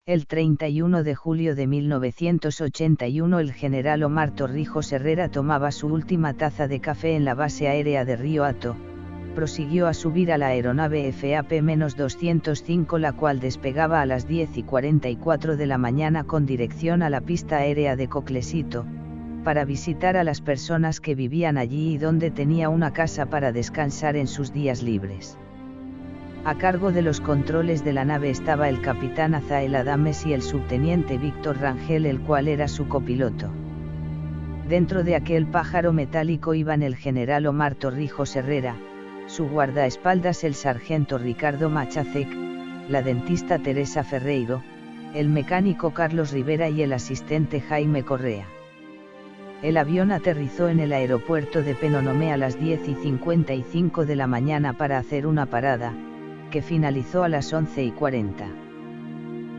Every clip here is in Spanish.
El 31 de julio de 1981 el general Omar Torrijos Herrera tomaba su última taza de café en la base aérea de Río Hato, prosiguió a subir a la aeronave FAP-205 la cual despegaba a las 10:44 de la mañana con dirección a la pista aérea de Coclesito, para visitar a las personas que vivían allí y donde tenía una casa para descansar en sus días libres. A cargo de los controles de la nave estaba el capitán Azael Adames y el subteniente Víctor Rangel, el cual era su copiloto. Dentro de aquel pájaro metálico iban el general Omar Torrijos Herrera, su guardaespaldas el sargento Ricardo Machacek, la dentista Teresa Ferreiro, el mecánico Carlos Rivera y el asistente Jaime Correa. El avión aterrizó en el aeropuerto de Penonomé a las 10:55 de la mañana para hacer una parada, que finalizó a las 11:40.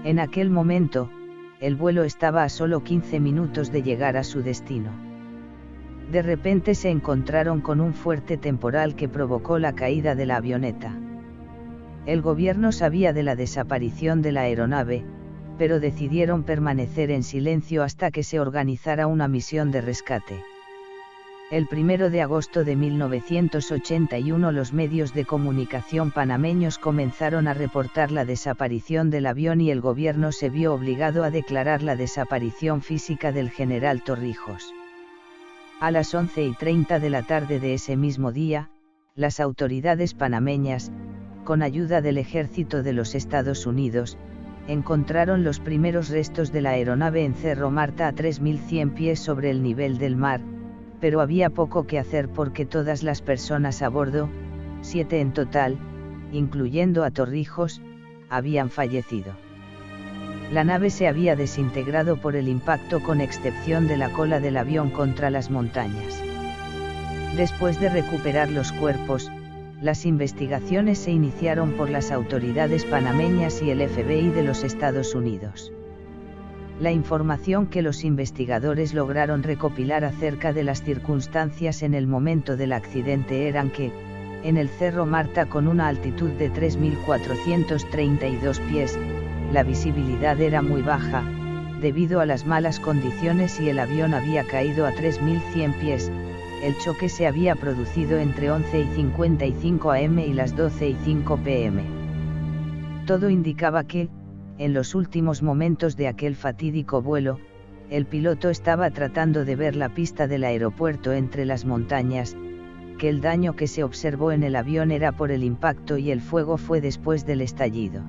En aquel momento, el vuelo estaba a solo 15 minutos de llegar a su destino. De repente se encontraron con un fuerte temporal que provocó la caída de la avioneta. El gobierno sabía de la desaparición de la aeronave, pero decidieron permanecer en silencio hasta que se organizara una misión de rescate. El 1 de agosto de 1981 los medios de comunicación panameños comenzaron a reportar la desaparición del avión y el gobierno se vio obligado a declarar la desaparición física del general Torrijos. A las 11:30 de la tarde de ese mismo día, las autoridades panameñas, con ayuda del ejército de los Estados Unidos, encontraron los primeros restos de la aeronave en Cerro Marta a 3.100 pies sobre el nivel del mar, pero había poco que hacer porque todas las personas a bordo, 7 en total, incluyendo a Torrijos, habían fallecido. La nave se había desintegrado por el impacto con excepción de la cola del avión contra las montañas. Después de recuperar los cuerpos, las investigaciones se iniciaron por las autoridades panameñas y el FBI de los Estados Unidos. La información que los investigadores lograron recopilar acerca de las circunstancias en el momento del accidente eran que, en el Cerro Marta con una altitud de 3.432 pies, la visibilidad era muy baja, debido a las malas condiciones y el avión había caído a 3.100 pies, el choque se había producido entre 11:55 am y las 12:05 pm. Todo indicaba que, en los últimos momentos de aquel fatídico vuelo, el piloto estaba tratando de ver la pista del aeropuerto entre las montañas, que el daño que se observó en el avión era por el impacto y el fuego fue después del estallido.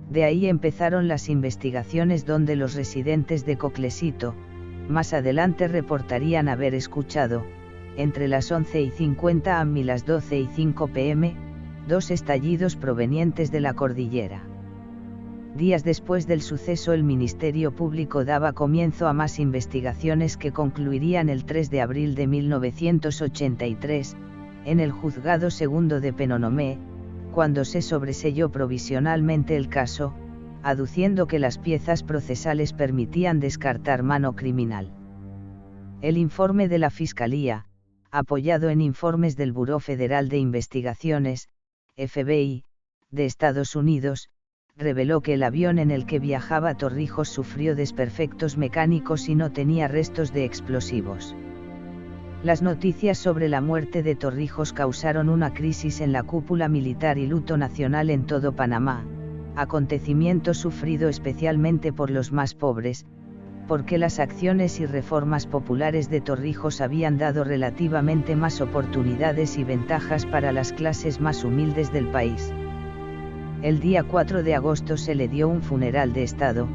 De ahí empezaron las investigaciones donde los residentes de Coclesito, más adelante reportarían haber escuchado, entre las 11:50 am y las 12:05 pm, 2 estallidos provenientes de la cordillera. Días después del suceso el Ministerio Público daba comienzo a más investigaciones que concluirían el 3 de abril de 1983, en el Juzgado Segundo de Penonomé, cuando se sobreseyó provisionalmente el caso, aduciendo que las piezas procesales permitían descartar mano criminal. El informe de la Fiscalía, apoyado en informes del Buró Federal de Investigaciones, FBI, de Estados Unidos, reveló que el avión en el que viajaba Torrijos sufrió desperfectos mecánicos y no tenía restos de explosivos. Las noticias sobre la muerte de Torrijos causaron una crisis en la cúpula militar y luto nacional en todo Panamá, acontecimiento sufrido especialmente por los más pobres, porque las acciones y reformas populares de Torrijos habían dado relativamente más oportunidades y ventajas para las clases más humildes del país. El día 4 de agosto se le dio un funeral de Estado,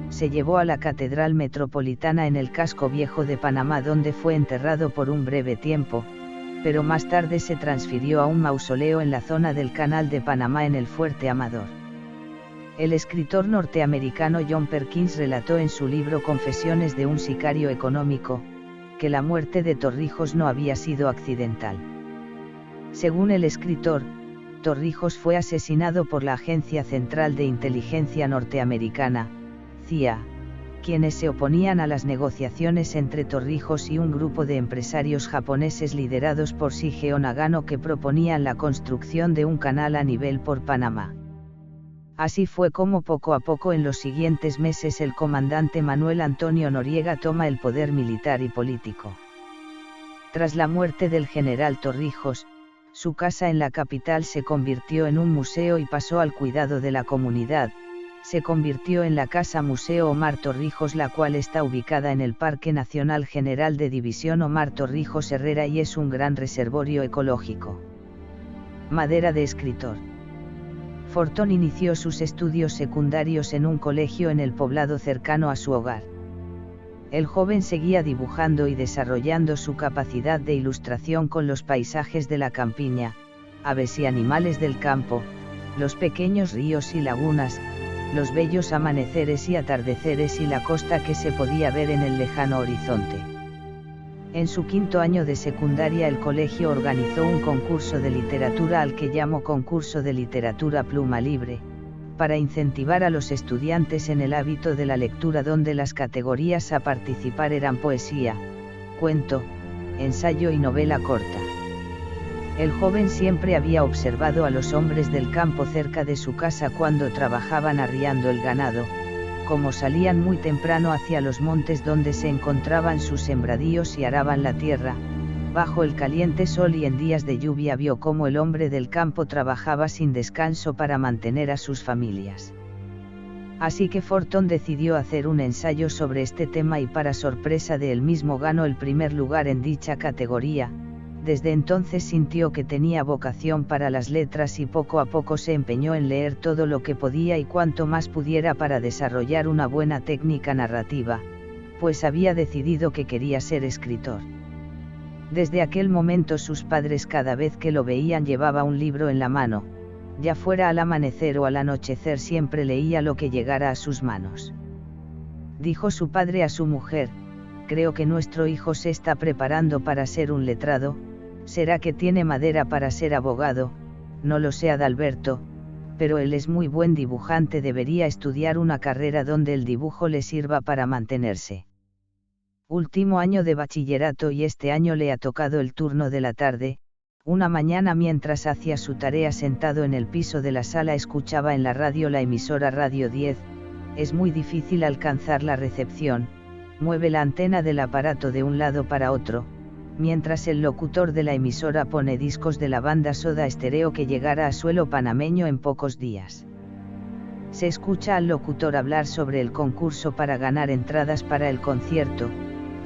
se llevó a la Catedral Metropolitana en el casco viejo de Panamá donde fue enterrado por un breve tiempo, pero más tarde se transfirió a un mausoleo en la zona del Canal de Panamá en el Fuerte Amador. El escritor norteamericano John Perkins relató en su libro Confesiones de un sicario económico, que la muerte de Torrijos no había sido accidental. Según el escritor, Torrijos fue asesinado por la Agencia Central de Inteligencia Norteamericana, CIA, quienes se oponían a las negociaciones entre Torrijos y un grupo de empresarios japoneses liderados por Shigeo Nagano que proponían la construcción de un canal a nivel por Panamá. Así fue como poco a poco en los siguientes meses el comandante Manuel Antonio Noriega toma el poder militar y político. Tras la muerte del general Torrijos, su casa en la capital se convirtió en un museo y pasó al cuidado de la comunidad. Se convirtió en la Casa Museo Omar Torrijos, la cual está ubicada en el Parque Nacional General de División Omar Torrijos Herrera y es un gran reservorio ecológico. Madera de escritor. Fortón inició sus estudios secundarios en un colegio en el poblado cercano a su hogar. El joven seguía dibujando y desarrollando su capacidad de ilustración con los paisajes de la campiña, aves y animales del campo, los pequeños ríos y lagunas, los bellos amaneceres y atardeceres y la costa que se podía ver en el lejano horizonte. En su quinto año de secundaria el colegio organizó un concurso de literatura al que llamó Concurso de Literatura Pluma Libre, para incentivar a los estudiantes en el hábito de la lectura, donde las categorías a participar eran poesía, cuento, ensayo y novela corta. El joven siempre había observado a los hombres del campo cerca de su casa cuando trabajaban arriando el ganado, como salían muy temprano hacia los montes donde se encontraban sus sembradíos y araban la tierra, bajo el caliente sol, y en días de lluvia vio cómo el hombre del campo trabajaba sin descanso para mantener a sus familias. Así que Fortón decidió hacer un ensayo sobre este tema y para sorpresa de él mismo ganó el primer lugar en dicha categoría. Desde entonces sintió que tenía vocación para las letras y poco a poco se empeñó en leer todo lo que podía y cuanto más pudiera para desarrollar una buena técnica narrativa, pues había decidido que quería ser escritor. Desde aquel momento sus padres cada vez que lo veían llevaba un libro en la mano, ya fuera al amanecer o al anochecer siempre leía lo que llegara a sus manos. Dijo su padre a su mujer: creo que nuestro hijo se está preparando para ser un letrado. ¿Será que tiene madera para ser abogado? No lo sé, Adalberto, pero él es muy buen dibujante, debería estudiar una carrera donde el dibujo le sirva para mantenerse. Último año de bachillerato y este año le ha tocado el turno de la tarde. Una mañana mientras hacía su tarea sentado en el piso de la sala escuchaba en la radio la emisora Radio 10, es muy difícil alcanzar la recepción, mueve la antena del aparato de un lado para otro, mientras el locutor de la emisora pone discos de la banda Soda Stereo que llegará a suelo panameño en pocos días. Se escucha al locutor hablar sobre el concurso para ganar entradas para el concierto.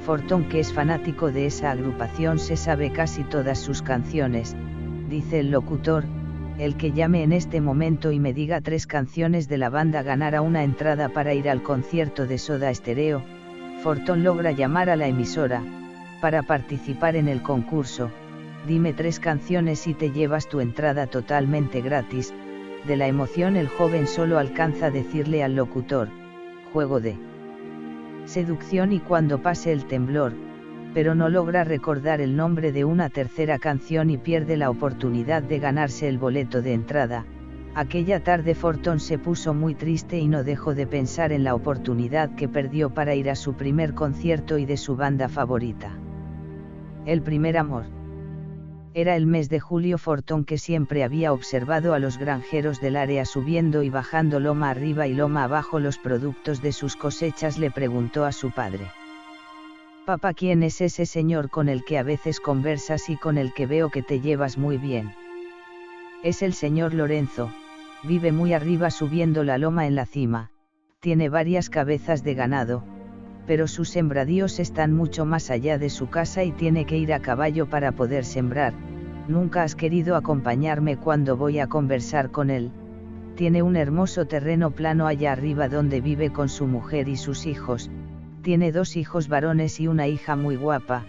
Fortón, que es fanático de esa agrupación, se sabe casi todas sus canciones. Dice el locutor: el que llame en este momento y me diga 3 canciones de la banda ganará una entrada para ir al concierto de Soda Stereo. Fortón logra llamar a la emisora: para participar en el concurso, dime 3 canciones y te llevas tu entrada totalmente gratis. De la emoción el joven solo alcanza a decirle al locutor: juego de seducción y cuando pase el temblor, pero no logra recordar el nombre de una tercera canción y pierde la oportunidad de ganarse el boleto de entrada. Aquella tarde Fortón se puso muy triste y no dejó de pensar en la oportunidad que perdió para ir a su primer concierto y de su banda favorita. El primer amor. Era el mes de julio. Fortón, que siempre había observado a los granjeros del área subiendo y bajando loma arriba y loma abajo los productos de sus cosechas, le preguntó a su padre: papá, ¿quién es ese señor con el que a veces conversas y con el que veo que te llevas muy bien? Es el señor Lorenzo, vive muy arriba subiendo la loma en la cima, tiene varias cabezas de ganado, pero sus sembradíos están mucho más allá de su casa y tiene que ir a caballo para poder sembrar. Nunca has querido acompañarme cuando voy a conversar con él. Tiene un hermoso terreno plano allá arriba donde vive con su mujer y sus hijos, tiene 2 hijos varones y una hija muy guapa.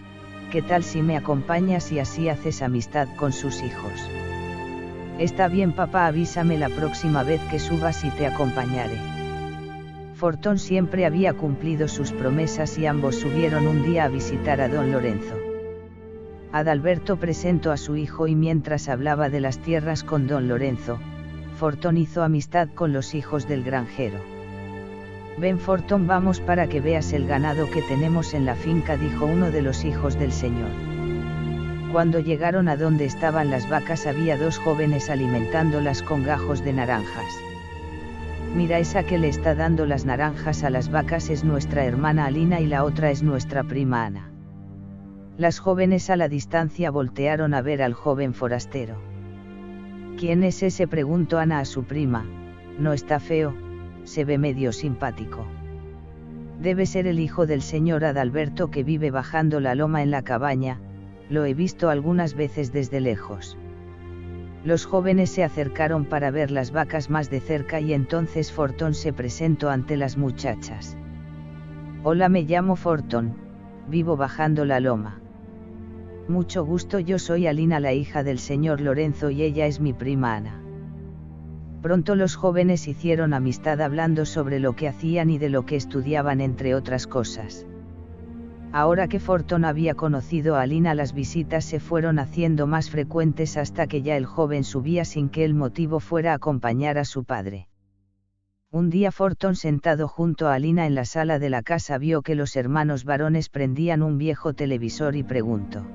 ¿Qué tal si me acompañas y así haces amistad con sus hijos? Está bien, papá, avísame la próxima vez que subas y te acompañaré. Fortón siempre había cumplido sus promesas y ambos subieron un día a visitar a don Lorenzo. Adalberto presentó a su hijo y mientras hablaba de las tierras con don Lorenzo, Fortón hizo amistad con los hijos del granjero. Ven, Fortón, vamos para que veas el ganado que tenemos en la finca, dijo uno de los hijos del señor. Cuando llegaron a donde estaban las vacas había 2 jóvenes alimentándolas con gajos de naranjas. Mira, esa que le está dando las naranjas a las vacas es nuestra hermana Alina y la otra es nuestra prima Ana. Las jóvenes a la distancia voltearon a ver al joven forastero. ¿Quién es ese?, preguntó Ana a su prima. No está feo, se ve medio simpático. Debe ser el hijo del señor Adalberto que vive bajando la loma en la cabaña, lo he visto algunas veces desde lejos. Los jóvenes se acercaron para ver las vacas más de cerca y entonces Fortón se presentó ante las muchachas. Hola, me llamo Fortón, vivo bajando la loma. Mucho gusto, yo soy Alina, la hija del señor Lorenzo, y ella es mi prima Ana. Pronto los jóvenes hicieron amistad hablando sobre lo que hacían y de lo que estudiaban, entre otras cosas. Ahora que Fortón había conocido a Alina, las visitas se fueron haciendo más frecuentes hasta que ya el joven subía sin que el motivo fuera acompañar a su padre. Un día Fortón, sentado junto a Alina en la sala de la casa, vio que los hermanos varones prendían un viejo televisor y preguntó: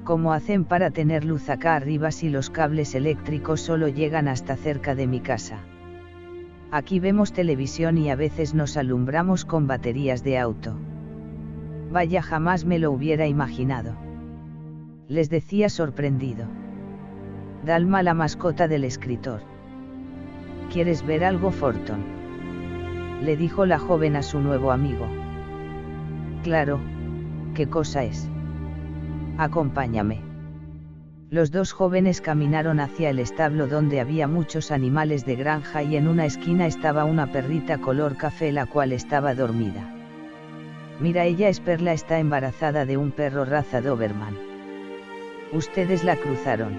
¿cómo hacen para tener luz acá arriba si los cables eléctricos solo llegan hasta cerca de mi casa? Aquí vemos televisión y a veces nos alumbramos con baterías de auto. Vaya, jamás me lo hubiera imaginado. Les decía sorprendido. Dalma, la mascota del escritor. ¿Quieres ver algo, Fortón?, le dijo la joven a su nuevo amigo. Claro, ¿qué cosa es? Acompáñame. Los dos jóvenes caminaron hacia el establo donde había muchos animales de granja y en una esquina estaba una perrita color café, la cual estaba dormida. Mira, ella es Perla, está embarazada de un perro raza Doberman. Ustedes la cruzaron.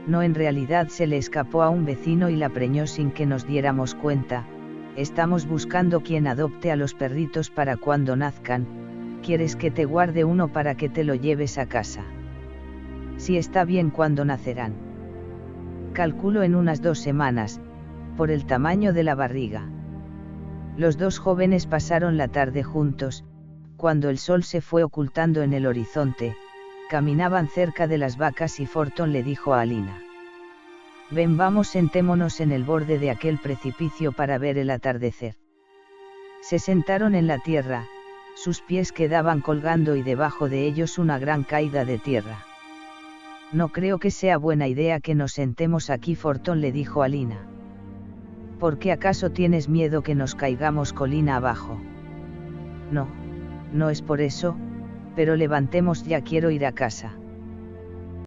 No, en realidad se le escapó a un vecino y la preñó sin que nos diéramos cuenta. Estamos buscando quien adopte a los perritos para cuando nazcan. ¿Quieres que te guarde uno para que te lo lleves a casa? Si está bien. ¿Cuándo nacerán? Calculo en unas 2 semanas, por el tamaño de la barriga. Los dos jóvenes pasaron la tarde juntos. Cuando el sol se fue ocultando en el horizonte, caminaban cerca de las vacas y Fortón le dijo a Alina: ven, vamos, sentémonos en el borde de aquel precipicio para ver el atardecer. Se sentaron en la tierra, sus pies quedaban colgando y debajo de ellos una gran caída de tierra. No creo que sea buena idea que nos sentemos aquí, Fortón le dijo a Alina. ¿Por qué acaso tienes miedo que nos caigamos colina abajo? No, no es por eso, pero levantemos ya, quiero ir a casa.